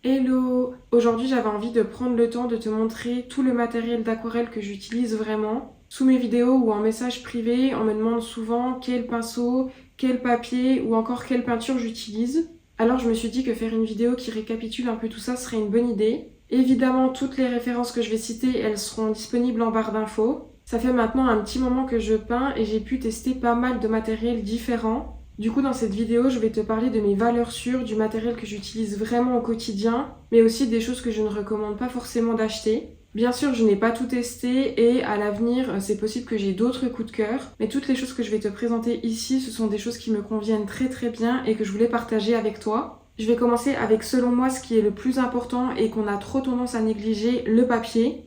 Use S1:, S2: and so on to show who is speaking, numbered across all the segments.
S1: Hello! Aujourd'hui, j'avais envie de prendre le temps de te montrer tout le matériel d'aquarelle que j'utilise vraiment. Sous mes vidéos ou en message privé, on me demande souvent quel pinceau, quel papier ou encore quelle peinture j'utilise. Alors je me suis dit que faire une vidéo qui récapitule un peu tout ça serait une bonne idée. Évidemment, toutes les références que je vais citer, elles seront disponibles en barre d'infos. Ça fait maintenant un petit moment que je peins et j'ai pu tester pas mal de matériel différent. Du coup, dans cette vidéo, je vais te parler de mes valeurs sûres, du matériel que j'utilise vraiment au quotidien, mais aussi des choses que je ne recommande pas forcément d'acheter. Bien sûr, je n'ai pas tout testé et à l'avenir, c'est possible que j'ai d'autres coups de cœur, mais toutes les choses que je vais te présenter ici, ce sont des choses qui me conviennent très bien et que je voulais partager avec toi. Je vais commencer avec, selon moi, ce qui est le plus important et qu'on a trop tendance à négliger, le papier.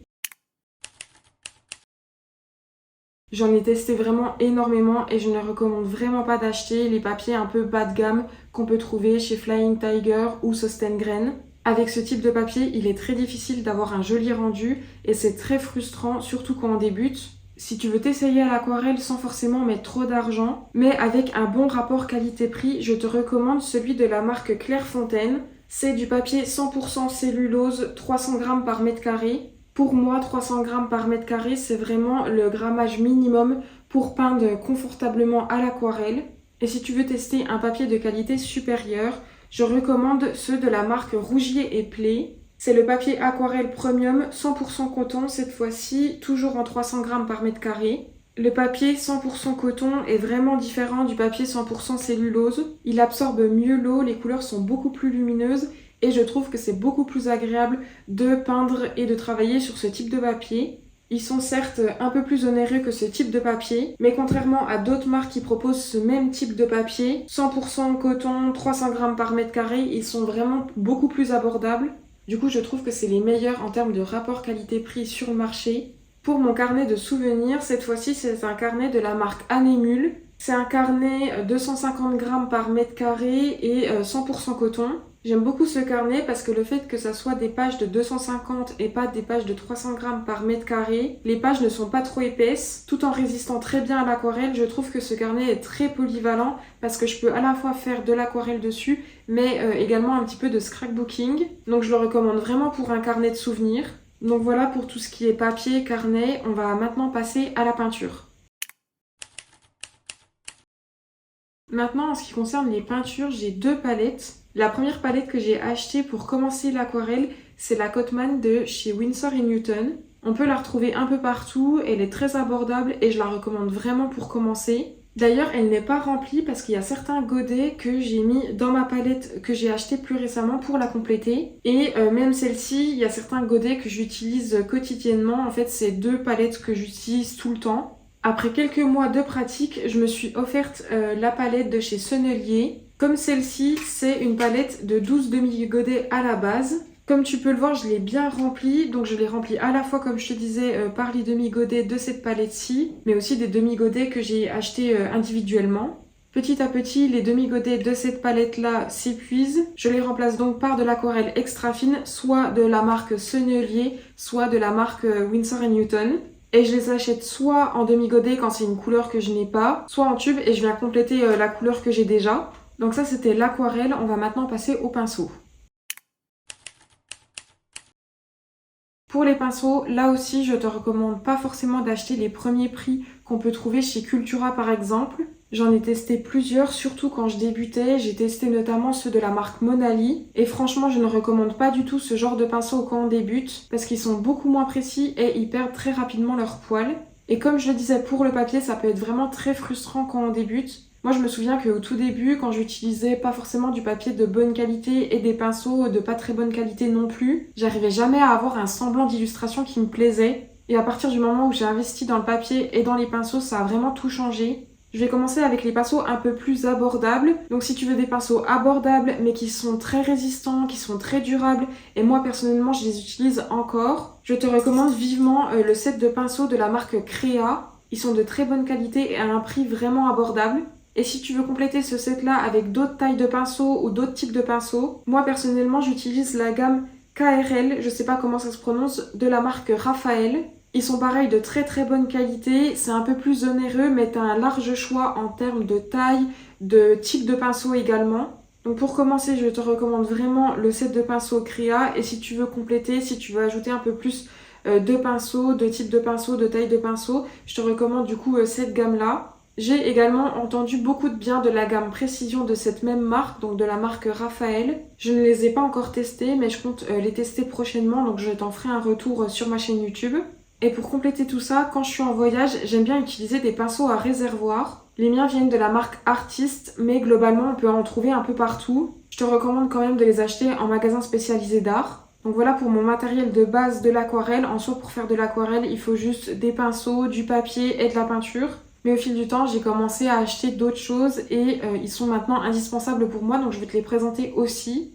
S1: J'en ai testé vraiment énormément et je ne recommande vraiment pas d'acheter les papiers un peu bas de gamme qu'on peut trouver chez Flying Tiger ou Sostengren. Avec ce type de papier, il est très difficile d'avoir un joli rendu et c'est très frustrant, surtout quand on débute. Si tu veux t'essayer à l'aquarelle sans forcément mettre trop d'argent, mais avec un bon rapport qualité-prix, je te recommande celui de la marque Clairefontaine. C'est du papier 100% cellulose, 300 grammes par mètre carré. Pour moi, 300 grammes par mètre carré, c'est vraiment le grammage minimum pour peindre confortablement à l'aquarelle. Et si tu veux tester un papier de qualité supérieure, je recommande ceux de la marque Rougier et Play. C'est le papier aquarelle premium 100% coton cette fois-ci, toujours en 300 grammes par mètre carré. Le papier 100% coton est vraiment différent du papier 100% cellulose. Il absorbe mieux l'eau, les couleurs sont beaucoup plus lumineuses et je trouve que c'est beaucoup plus agréable de peindre et de travailler sur ce type de papier. Ils sont certes un peu plus onéreux que ce type de papier, mais contrairement à d'autres marques qui proposent ce même type de papier, 100% coton, 300 grammes par mètre carré, ils sont vraiment beaucoup plus abordables. Du coup, je trouve que c'est les meilleurs en termes de rapport qualité-prix sur le marché. Pour mon carnet de souvenirs, cette fois-ci, c'est un carnet de la marque Anémule. C'est un carnet 250 grammes par mètre carré et 100% coton. J'aime beaucoup ce carnet parce que le fait que ça soit des pages de 250 et pas des pages de 300 grammes par mètre carré, les pages ne sont pas trop épaisses, tout en résistant très bien à l'aquarelle. Je trouve que ce carnet est très polyvalent parce que je peux à la fois faire de l'aquarelle dessus, mais également un petit peu de scrapbooking. Donc je le recommande vraiment pour un carnet de souvenirs. Donc voilà pour tout ce qui est papier, carnet. On va maintenant passer à la peinture. Maintenant, en ce qui concerne les peintures, j'ai deux palettes. La première palette que j'ai achetée pour commencer l'aquarelle, c'est la Cotman de chez Winsor & Newton. On peut la retrouver un peu partout, elle est très abordable et je la recommande vraiment pour commencer. D'ailleurs, elle n'est pas remplie parce qu'il y a certains godets que j'ai mis dans ma palette que j'ai acheté plus récemment pour la compléter. Et même celle-ci, il y a certains godets que j'utilise quotidiennement. En fait, c'est deux palettes que j'utilise tout le temps. Après quelques mois de pratique, je me suis offerte la palette de chez Sennelier. Comme celle-ci, c'est une palette de 12 demi-godets à la base. Comme tu peux le voir, je l'ai bien remplie, donc je l'ai remplie à la fois, comme je te disais, par les demi-godets de cette palette-ci, mais aussi des demi-godets que j'ai achetés individuellement. Petit à petit, les demi-godets de cette palette-là s'épuisent. Je les remplace donc par de l'aquarelle extra fine, soit de la marque Sennelier, soit de la marque Winsor & Newton. Et je les achète soit en demi-godet quand c'est une couleur que je n'ai pas, soit en tube et je viens compléter la couleur que j'ai déjà. Donc ça c'était l'aquarelle, on va maintenant passer au pinceau. Pour les pinceaux, là aussi je te recommande pas forcément d'acheter les premiers prix qu'on peut trouver chez Cultura par exemple. J'en ai testé plusieurs, surtout quand je débutais. J'ai testé notamment ceux de la marque Monali. Et franchement, je ne recommande pas du tout ce genre de pinceau quand on débute, parce qu'ils sont beaucoup moins précis et ils perdent très rapidement leur poil. Et comme je le disais pour le papier, ça peut être vraiment très frustrant quand on débute. Moi, je me souviens qu'au tout début, quand j'utilisais pas forcément du papier de bonne qualité et des pinceaux de pas très bonne qualité non plus, j'arrivais jamais à avoir un semblant d'illustration qui me plaisait. Et à partir du moment où j'ai investi dans le papier et dans les pinceaux, ça a vraiment tout changé. Je vais commencer avec les pinceaux un peu plus abordables. Donc si tu veux des pinceaux abordables mais qui sont très résistants, qui sont très durables, et moi personnellement je les utilise encore, je te recommande vivement le set de pinceaux de la marque Crea. Ils sont de très bonne qualité et à un prix vraiment abordable. Et si tu veux compléter ce set-là avec d'autres tailles de pinceaux ou d'autres types de pinceaux, moi personnellement j'utilise la gamme KRL, je sais pas comment ça se prononce, de la marque Raphaël. Ils sont pareils de très bonne qualité, c'est un peu plus onéreux mais tu as un large choix en termes de taille, de type de pinceau également. Donc pour commencer, je te recommande vraiment le set de pinceaux Crea, et si tu veux compléter, si tu veux ajouter un peu plus de pinceaux, de type de pinceaux, de taille de pinceaux, je te recommande du coup cette gamme-là. J'ai également entendu beaucoup de bien de la gamme Précision de cette même marque, donc de la marque Raphaël. Je ne les ai pas encore testés, mais je compte les tester prochainement, donc je t'en ferai un retour sur ma chaîne YouTube. Et pour compléter tout ça, quand je suis en voyage, j'aime bien utiliser des pinceaux à réservoir. Les miens viennent de la marque Artist, mais globalement on peut en trouver un peu partout. Je te recommande quand même de les acheter en magasin spécialisé d'art. Donc voilà pour mon matériel de base de l'aquarelle. En soi, pour faire de l'aquarelle, il faut juste des pinceaux, du papier et de la peinture. Mais au fil du temps, j'ai commencé à acheter d'autres choses et ils sont maintenant indispensables pour moi, donc je vais te les présenter aussi.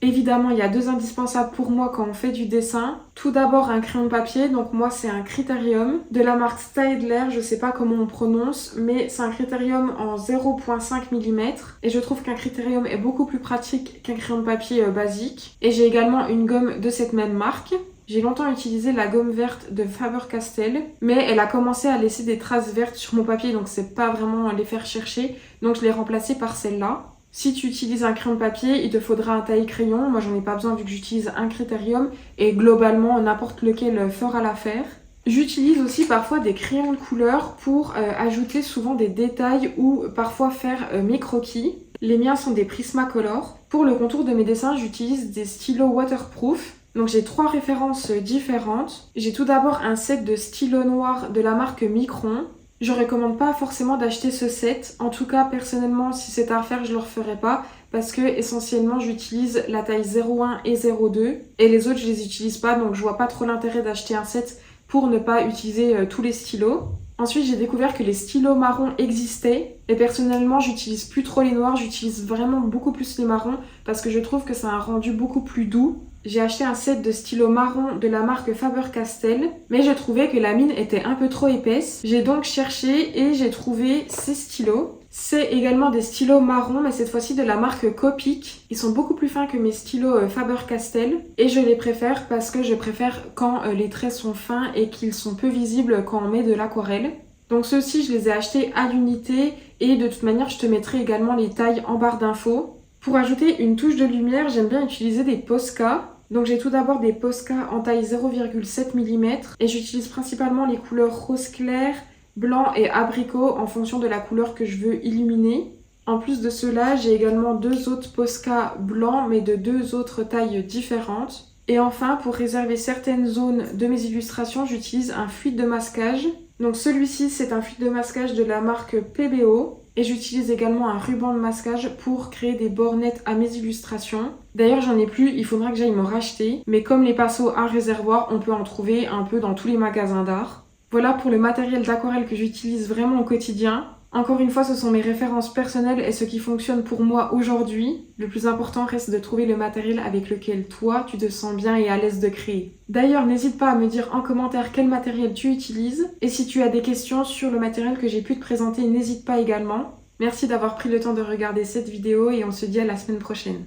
S1: Évidemment, il y a deux indispensables pour moi quand on fait du dessin. Tout d'abord, un crayon de papier. Donc moi, c'est un Criterium de la marque Staedtler. Je sais pas comment on prononce, mais c'est un Criterium en 0,5 mm. Et je trouve qu'un Criterium est beaucoup plus pratique qu'un crayon de papier basique. Et j'ai également une gomme de cette même marque. J'ai longtemps utilisé la gomme verte de Faber-Castell, mais elle a commencé à laisser des traces vertes sur mon papier, donc c'est pas vraiment les faire chercher. Donc je l'ai remplacée par celle-là. Si tu utilises un crayon de papier, il te faudra un taille-crayon. Moi, j'en ai pas besoin vu que j'utilise un Criterium et globalement, n'importe lequel fera l'affaire. J'utilise aussi parfois des crayons de couleur pour ajouter souvent des détails ou parfois faire mes croquis. Les miens sont des Prismacolor. Pour le contour de mes dessins, j'utilise des stylos waterproof. Donc j'ai trois références différentes. J'ai tout d'abord un set de stylos noirs de la marque Micron. Je recommande pas forcément d'acheter ce set. En tout cas, personnellement, si c'est à refaire, je le referai pas. Parce que essentiellement, j'utilise la taille 0,1 et 0,2. Et les autres, je les utilise pas. Donc je vois pas trop l'intérêt d'acheter un set pour ne pas utiliser tous les stylos. Ensuite, j'ai découvert que les stylos marrons existaient. Et personnellement, j'utilise plus trop les noirs. J'utilise vraiment beaucoup plus les marrons. Parce que je trouve que ça a un rendu beaucoup plus doux. J'ai acheté un set de stylos marron de la marque Faber-Castell, mais j'ai trouvé que la mine était un peu trop épaisse. J'ai donc cherché et j'ai trouvé ces stylos. C'est également des stylos marrons, mais cette fois-ci de la marque Copic. Ils sont beaucoup plus fins que mes stylos Faber-Castell et je les préfère parce que je préfère quand les traits sont fins et qu'ils sont peu visibles quand on met de l'aquarelle. Donc ceux-ci, je les ai achetés à l'unité et de toute manière, je te mettrai également les tailles en barre d'infos. Pour ajouter une touche de lumière, j'aime bien utiliser des Posca. Donc j'ai tout d'abord des Posca en taille 0,7 mm et j'utilise principalement les couleurs rose clair, blanc et abricot en fonction de la couleur que je veux illuminer. En plus de cela, j'ai également deux autres Posca blancs mais de deux autres tailles différentes. Et enfin, pour réserver certaines zones de mes illustrations, j'utilise un fluide de masquage. Donc celui-ci, c'est un fluide de masquage de la marque PBO. Et j'utilise également un ruban de masquage pour créer des bornettes à mes illustrations. D'ailleurs, j'en ai plus, il faudra que j'aille me racheter. Mais comme les pinceaux à réservoir, on peut en trouver un peu dans tous les magasins d'art. Voilà pour le matériel d'aquarelle que j'utilise vraiment au quotidien. Encore une fois, ce sont mes références personnelles et ce qui fonctionne pour moi aujourd'hui. Le plus important reste de trouver le matériel avec lequel toi, tu te sens bien et à l'aise de créer. D'ailleurs, n'hésite pas à me dire en commentaire quel matériel tu utilises. Et si tu as des questions sur le matériel que j'ai pu te présenter, n'hésite pas également. Merci d'avoir pris le temps de regarder cette vidéo et on se dit à la semaine prochaine.